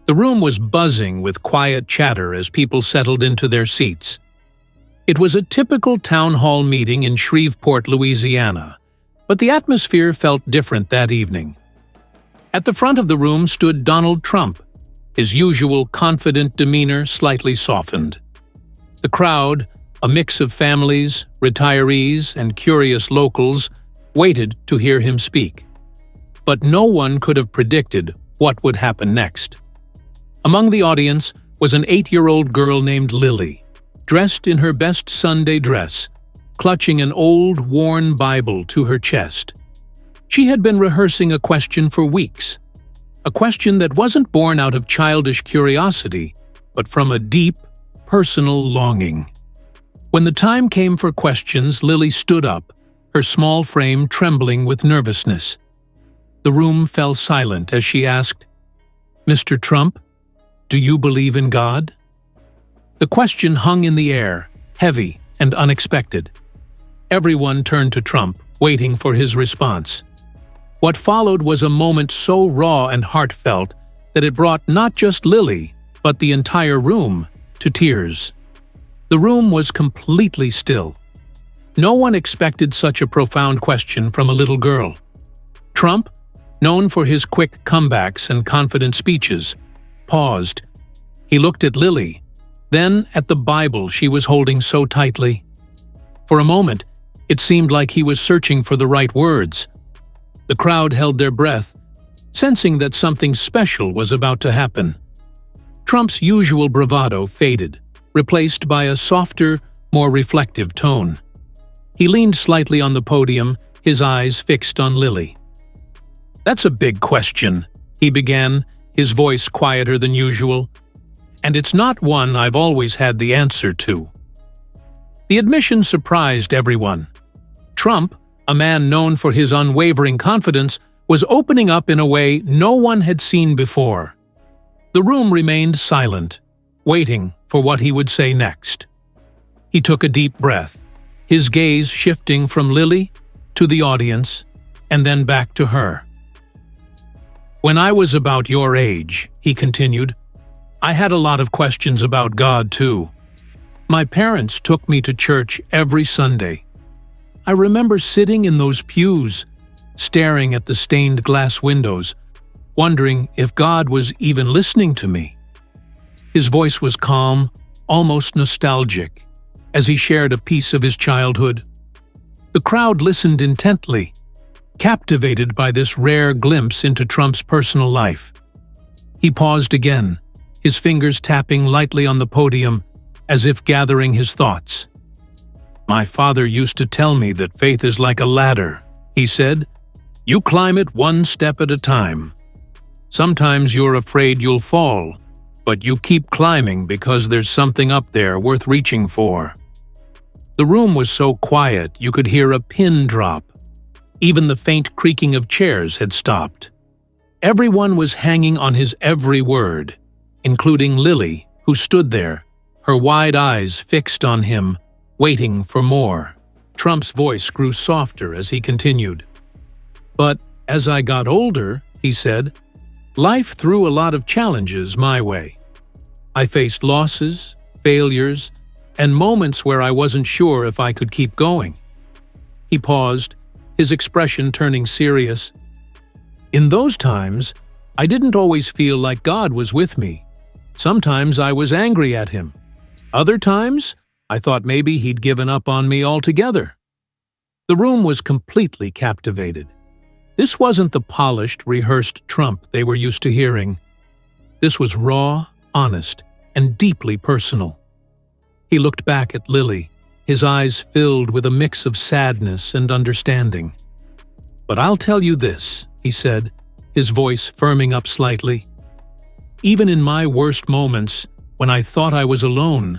The room was buzzing with quiet chatter as people settled into their seats. It was a typical town hall meeting in Shreveport, Louisiana, but the atmosphere felt different that evening. At the front of the room stood Donald Trump, his usual confident demeanor slightly softened. The crowd, a mix of families, retirees, and curious locals, waited to hear him speak. But no one could have predicted what would happen next. Among the audience was an 8-year-old girl named Lily, dressed in her best Sunday dress, clutching an old, worn Bible to her chest. She had been rehearsing a question for weeks, a question that wasn't born out of childish curiosity, but from a deep, personal longing. When the time came for questions, Lily stood up, her small frame trembling with nervousness. The room fell silent as she asked, "Mr. Trump, do you believe in God?" The question hung in the air, heavy and unexpected. Everyone turned to Trump, waiting for his response. What followed was a moment so raw and heartfelt that it brought not just Lily, but the entire room, to tears. The room was completely still. No one expected such a profound question from a little girl. Trump, known for his quick comebacks and confident speeches, paused. He looked at Lily, then at the Bible she was holding so tightly. For a moment, it seemed like he was searching for the right words. The crowd held their breath, sensing that something special was about to happen. Trump's usual bravado faded, replaced by a softer, more reflective tone. He leaned slightly on the podium, his eyes fixed on Lily. "That's a big question," he began, his voice quieter than usual. "And it's not one I've always had the answer to." The admission surprised everyone. Trump, a man known for his unwavering confidence, was opening up in a way no one had seen before. The room remained silent, waiting for what he would say next. He took a deep breath, his gaze shifting from Lily to the audience and then back to her. "When I was about your age," he continued, "I had a lot of questions about God too. My parents took me to church every Sunday. I remember sitting in those pews, staring at the stained glass windows, wondering if God was even listening to me." His voice was calm, almost nostalgic, as he shared a piece of his childhood. The crowd listened intently, captivated by this rare glimpse into Trump's personal life. He paused again, his fingers tapping lightly on the podium, as if gathering his thoughts. "My father used to tell me that faith is like a ladder," he said. "You climb it one step at a time. Sometimes you're afraid you'll fall, but you keep climbing because there's something up there worth reaching for." The room was so quiet you could hear a pin drop. Even the faint creaking of chairs had stopped. Everyone was hanging on his every word, including Lily, who stood there, her wide eyes fixed on him, waiting for more. Trump's voice grew softer as he continued. "But as I got older," he said, "life threw a lot of challenges my way. I faced losses, failures, and moments where I wasn't sure if I could keep going." He paused, his expression turning serious. "In those times, I didn't always feel like God was with me. Sometimes I was angry at him. Other times, I thought maybe he'd given up on me altogether." The room was completely captivated. This wasn't the polished, rehearsed Trump they were used to hearing. This was raw, honest, and deeply personal. He looked back at Lily, his eyes filled with a mix of sadness and understanding. "But I'll tell you this," he said, his voice firming up slightly. "Even in my worst moments, when I thought I was alone,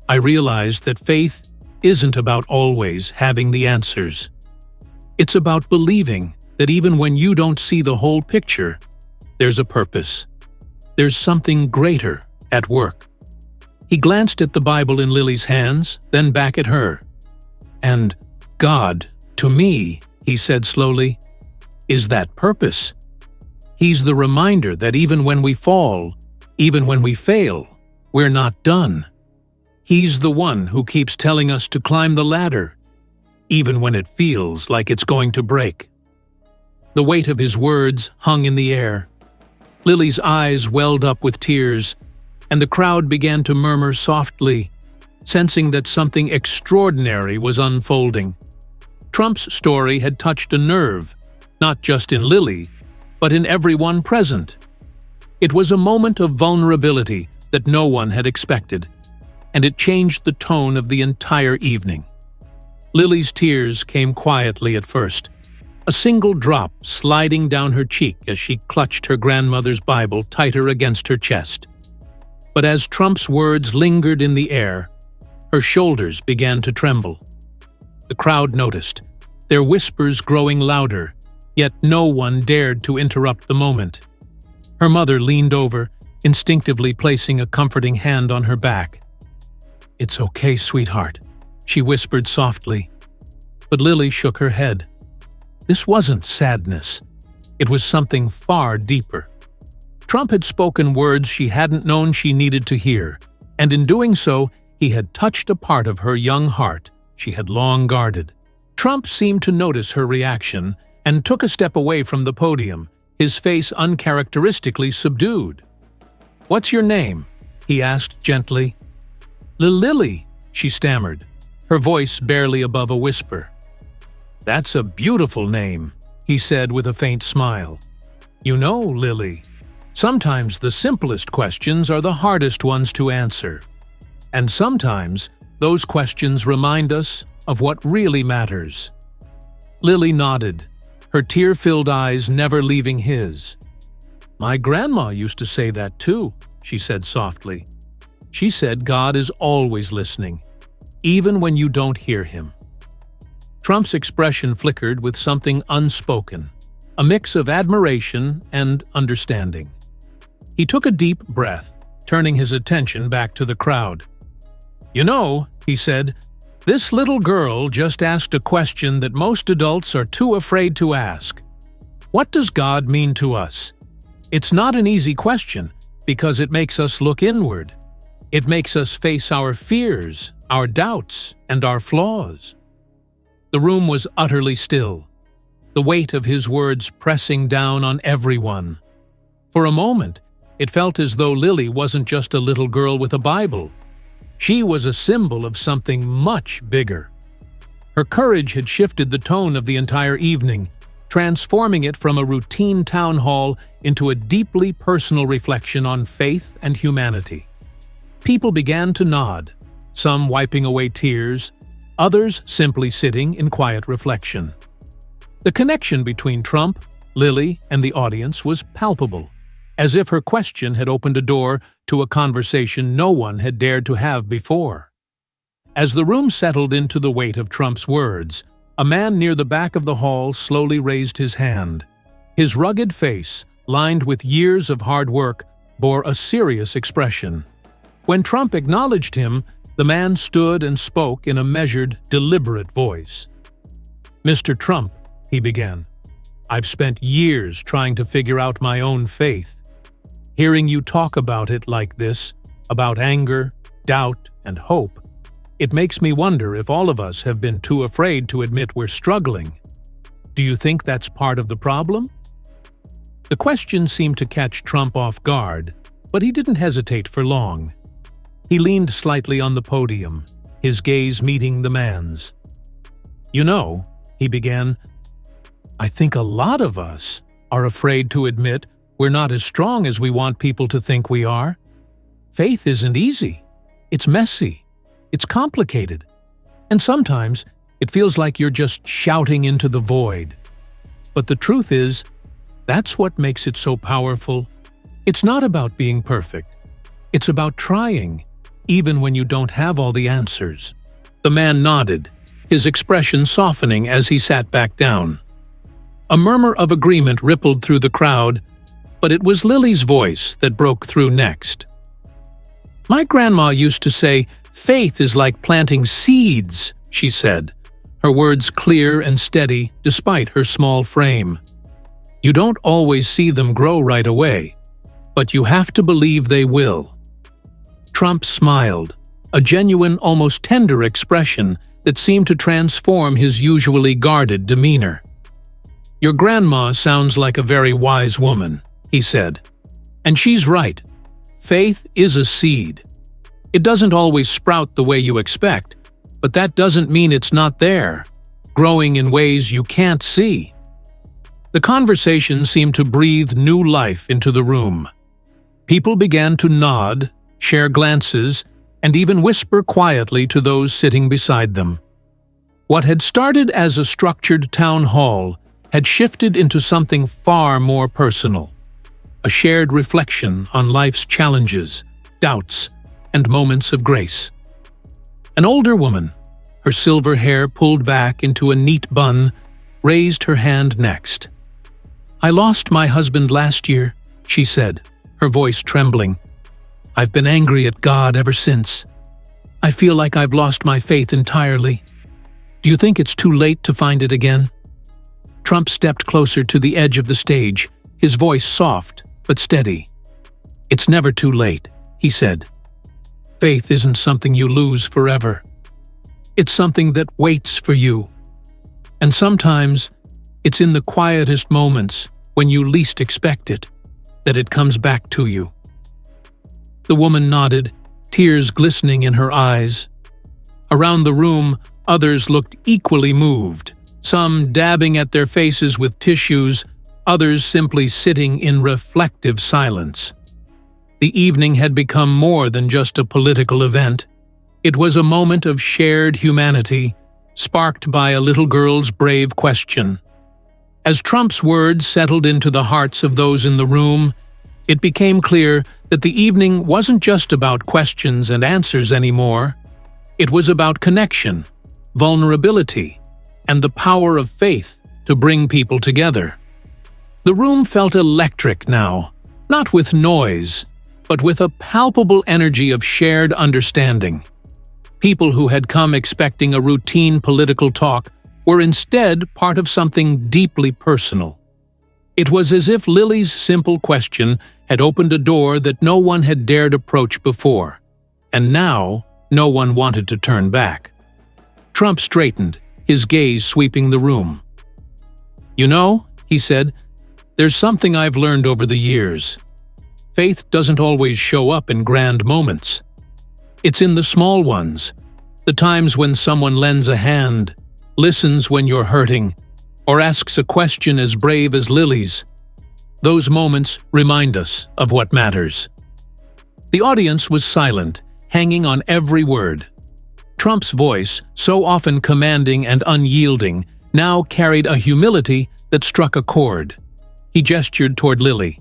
I realized that faith isn't about always having the answers. It's about believing that even when you don't see the whole picture, there's a purpose. There's something greater at work." He glanced at the Bible in Lily's hands, then back at her. "And God, to me," he said slowly, "is that purpose. He's the reminder that even when we fall, Even when we fail, we're not done. He's the one who keeps telling us to climb the ladder, even when it feels like it's going to break." The weight of his words hung in the air. Lily's eyes welled up with tears, and the crowd began to murmur softly, sensing that something extraordinary was unfolding. Trump's story had touched a nerve, not just in Lily, but in everyone present. It was a moment of vulnerability that no one had expected, and it changed the tone of the entire evening. Lily's tears came quietly at first, a single drop sliding down her cheek as she clutched her grandmother's Bible tighter against her chest. But as Trump's words lingered in the air, her shoulders began to tremble. The crowd noticed, their whispers growing louder, yet no one dared to interrupt the moment. Her mother leaned over, instinctively placing a comforting hand on her back. "It's okay, sweetheart," she whispered softly. But Lily shook her head. This wasn't sadness. It was something far deeper. Trump had spoken words she hadn't known she needed to hear, and in doing so, he had touched a part of her young heart she had long guarded. Trump seemed to notice her reaction and took a step away from the podium, his face uncharacteristically subdued. "What's your name?" he asked gently. "Lily," she stammered, her voice barely above a whisper. "That's a beautiful name," he said with a faint smile. "You know, Lily, sometimes the simplest questions are the hardest ones to answer. And sometimes those questions remind us of what really matters." Lily nodded, her tear-filled eyes never leaving his. "My grandma used to say that too," she said softly. "She said God is always listening, even when you don't hear him." Trump's expression flickered with something unspoken, a mix of admiration and understanding. He took a deep breath, turning his attention back to the crowd. "You know," he said, "this little girl just asked a question that most adults are too afraid to ask. What does God mean to us? It's not an easy question, because it makes us look inward. It makes us face our fears, our doubts, and our flaws." The room was utterly still, the weight of his words pressing down on everyone. For a moment, it felt as though Lily wasn't just a little girl with a Bible. She was a symbol of something much bigger. Her courage had shifted the tone of the entire evening, transforming it from a routine town hall into a deeply personal reflection on faith and humanity. People began to nod, some wiping away tears, others simply sitting in quiet reflection. The connection between Trump, Lily, and the audience was palpable, as if her question had opened a door to a conversation no one had dared to have before. As the room settled into the weight of Trump's words, a man near the back of the hall slowly raised his hand. His rugged face, lined with years of hard work, bore a serious expression. When Trump acknowledged him, the man stood and spoke in a measured, deliberate voice. "Mr. Trump," he began, "I've spent years trying to figure out my own faith. Hearing you talk about it like this, about anger, doubt, and hope, it makes me wonder if all of us have been too afraid to admit we're struggling. Do you think that's part of the problem?" The question seemed to catch Trump off guard, but he didn't hesitate for long. He leaned slightly on the podium, his gaze meeting the man's. "You know," he began, "I think a lot of us are afraid to admit we're not as strong as we want people to think we are. Faith isn't easy. It's messy. It's complicated. And sometimes it feels like you're just shouting into the void. But the truth is, that's what makes it so powerful. It's not about being perfect. It's about trying, even when you don't have all the answers." The man nodded, his expression softening as he sat back down. A murmur of agreement rippled through the crowd, but it was Lily's voice that broke through next. "My grandma used to say, faith is like planting seeds," she said, her words clear and steady despite her small frame. "You don't always see them grow right away, but you have to believe they will." Trump smiled, a genuine, almost tender expression that seemed to transform his usually guarded demeanor. "Your grandma sounds like a very wise woman," he said. "And she's right. Faith is a seed. It doesn't always sprout the way you expect, but that doesn't mean it's not there, growing in ways you can't see." The conversation seemed to breathe new life into the room. People began to nod, share glances, and even whisper quietly to those sitting beside them. What had started as a structured town hall had shifted into something far more personal, a shared reflection on life's challenges, doubts, and moments of grace. An older woman, her silver hair pulled back into a neat bun, raised her hand next. "I lost my husband last year," she said, her voice trembling. "I've been angry at God ever since. I feel like I've lost my faith entirely. Do you think it's too late to find it again?" Trump stepped closer to the edge of the stage, his voice soft but steady. "It's never too late," he said. "Faith isn't something you lose forever. It's something that waits for you. And sometimes, it's in the quietest moments, when you least expect it, that it comes back to you." The woman nodded, tears glistening in her eyes. Around the room, others looked equally moved, some dabbing at their faces with tissues, others simply sitting in reflective silence. The evening had become more than just a political event. It was a moment of shared humanity, sparked by a little girl's brave question. As Trump's words settled into the hearts of those in the room, it became clear that the evening wasn't just about questions and answers anymore. It was about connection, vulnerability, and the power of faith to bring people together. The room felt electric now, not with noise, but with a palpable energy of shared understanding. People who had come expecting a routine political talk were instead part of something deeply personal. It was as if Lily's simple question had opened a door that no one had dared approach before, and now no one wanted to turn back. Trump straightened, his gaze sweeping the room. "You know," he said, "there's something I've learned over the years. Faith doesn't always show up in grand moments. It's in the small ones, the times when someone lends a hand, listens when you're hurting, or asks a question as brave as Lily's. Those moments remind us of what matters." The audience was silent, hanging on every word. Trump's voice, so often commanding and unyielding, now carried a humility that struck a chord. He gestured toward Lily.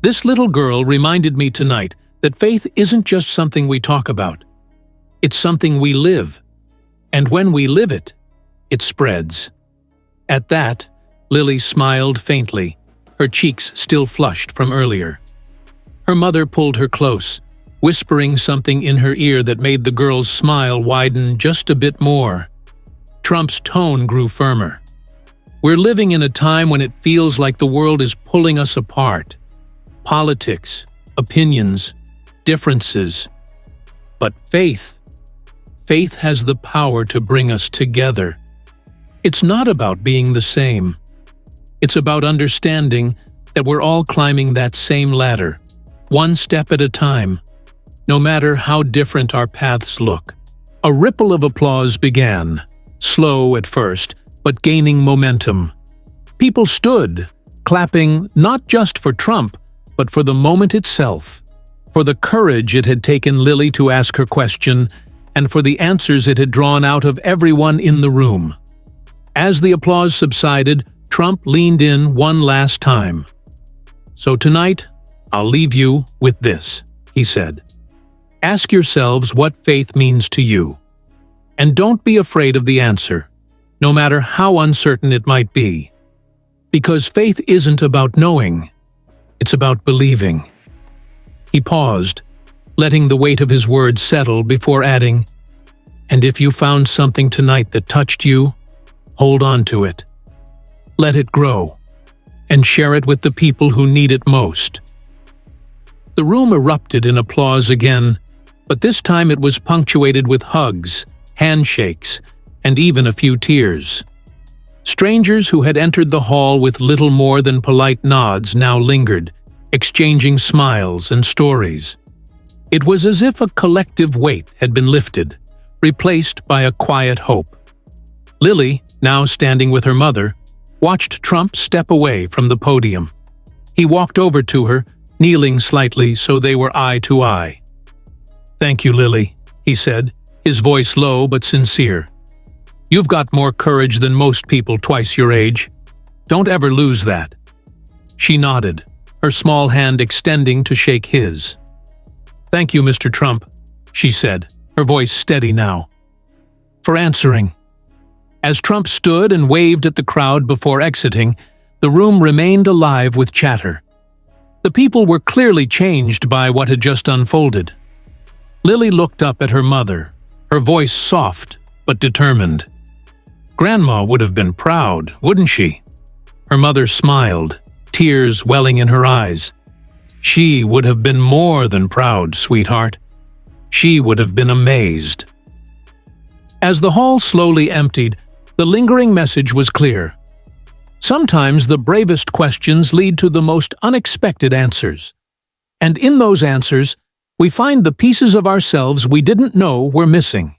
"This little girl reminded me tonight that faith isn't just something we talk about. It's something we live. And when we live it, it spreads." At that, Lily smiled faintly, her cheeks still flushed from earlier. Her mother pulled her close, whispering something in her ear that made the girl's smile widen just a bit more. Trump's tone grew firmer. "We're living in a time when it feels like the world is pulling us apart. Politics, opinions, differences. But faith has the power to bring us together. It's not about being the same. It's about understanding that we're all climbing that same ladder, one step at a time, no matter how different our paths look." A ripple of applause began, slow at first, but gaining momentum. People stood, clapping not just for Trump, but for the moment itself, for the courage it had taken Lily to ask her question, and for the answers it had drawn out of everyone in the room. As the applause subsided, Trump leaned in one last time. "So tonight, I'll leave you with this," he said. "Ask yourselves what faith means to you. And don't be afraid of the answer, no matter how uncertain it might be. Because faith isn't about knowing, it's about believing." He paused, letting the weight of his words settle before adding, "And if you found something tonight that touched you, hold on to it. Let it grow, and share it with the people who need it most. The room erupted in applause again, but this time it was punctuated with hugs, handshakes, and even a few tears. Strangers who had entered the hall with little more than polite nods now lingered, exchanging smiles and stories. It was as if a collective weight had been lifted, replaced by a quiet hope. Lily, now standing with her mother, watched Trump step away from the podium. He walked over to her, kneeling slightly so they were eye to eye. "Thank you, Lily," he said, his voice low but sincere. "You've got more courage than most people twice your age. Don't ever lose that." She nodded, her small hand extending to shake his. "Thank you, Mr. Trump," she said, her voice steady now, "for answering." As Trump stood and waved at the crowd before exiting, the room remained alive with chatter. The people were clearly changed by what had just unfolded. Lily looked up at her mother, her voice soft but determined. Grandma would have been proud, wouldn't she? Her mother smiled, tears welling in her eyes. She would have been more than proud, sweetheart. She would have been amazed. As the hall slowly emptied, the lingering message was clear. Sometimes the bravest questions lead to the most unexpected answers. And in those answers, we find the pieces of ourselves we didn't know were missing.